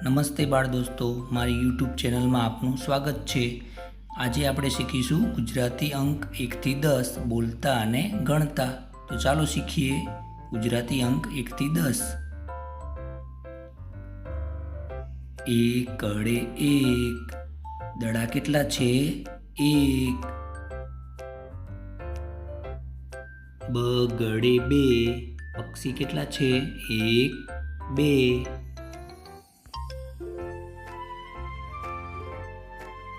નમસ્તે બાળ દોસ્તો, મારી યુટ્યુબ ચેનલમાં આપનું સ્વાગત છે। આજે આપણે શીખીશું ગુજરાતી અંક 1 થી 10 બોલતા અને ગણતા। તો ચાલો શીખીએ ગુજરાતી અંક 1 થી 10। એકડે એક, દડા કેટલા છે? 1। બગડે 2, પક્ષી કેટલા છે? 1 2।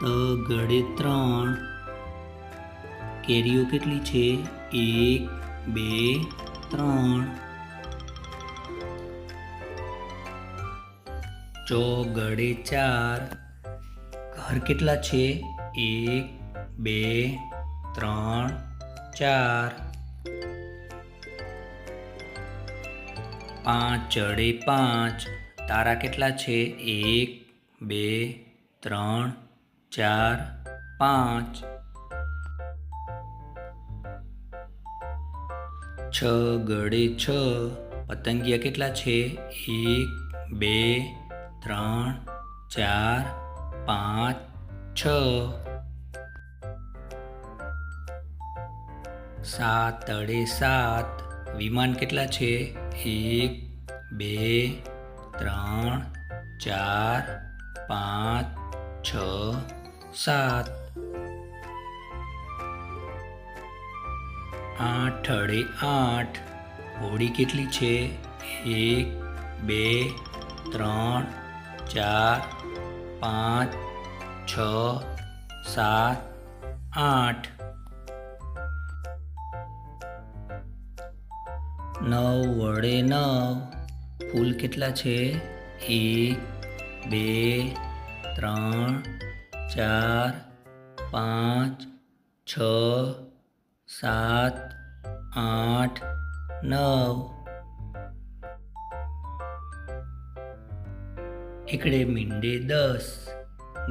તગડે 3, કેરીઓ કેટલી છે? 1 2 3। ચોગડે 4, ઘર કેટલા છે? 1 2 3 4। પાંચડે 5, તારા કેટલા છે? 1 2 3 4 5। છગડે 6, પતંગિયા કેટલા છે? 1 2 3 4 5 6। સાતડે 7, વિમાન કેટલા છે? 1 2 3 4 5 6 7। આઠડે 8, હોડી કેટલી છે? 1 2 3 4 5 6 7 8। નવડે 9, ફૂલ કેટલા છે? 1 2 3 4 5 6 7 8 9। એકડે મીંડે 10,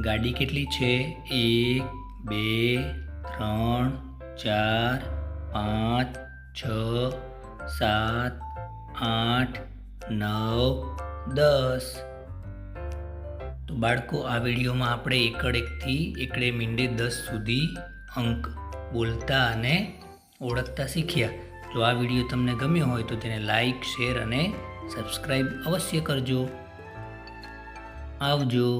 ગાડી કેટલી છે? 1 2 3 4 5 6 7 8 9 10। તો બાળકો, આ વિડીયોમાં આપણે એકડ 1 થી એકડે મીંડે 10 સુધી અંક બોલતા અને ઓળખતા શીખ્યા। જો આ વિડીયો તમને ગમ્યો હોય તો તેને લાઈક, શેર અને સબસ્ક્રાઈબ અવશ્ય કરજો। આવજો।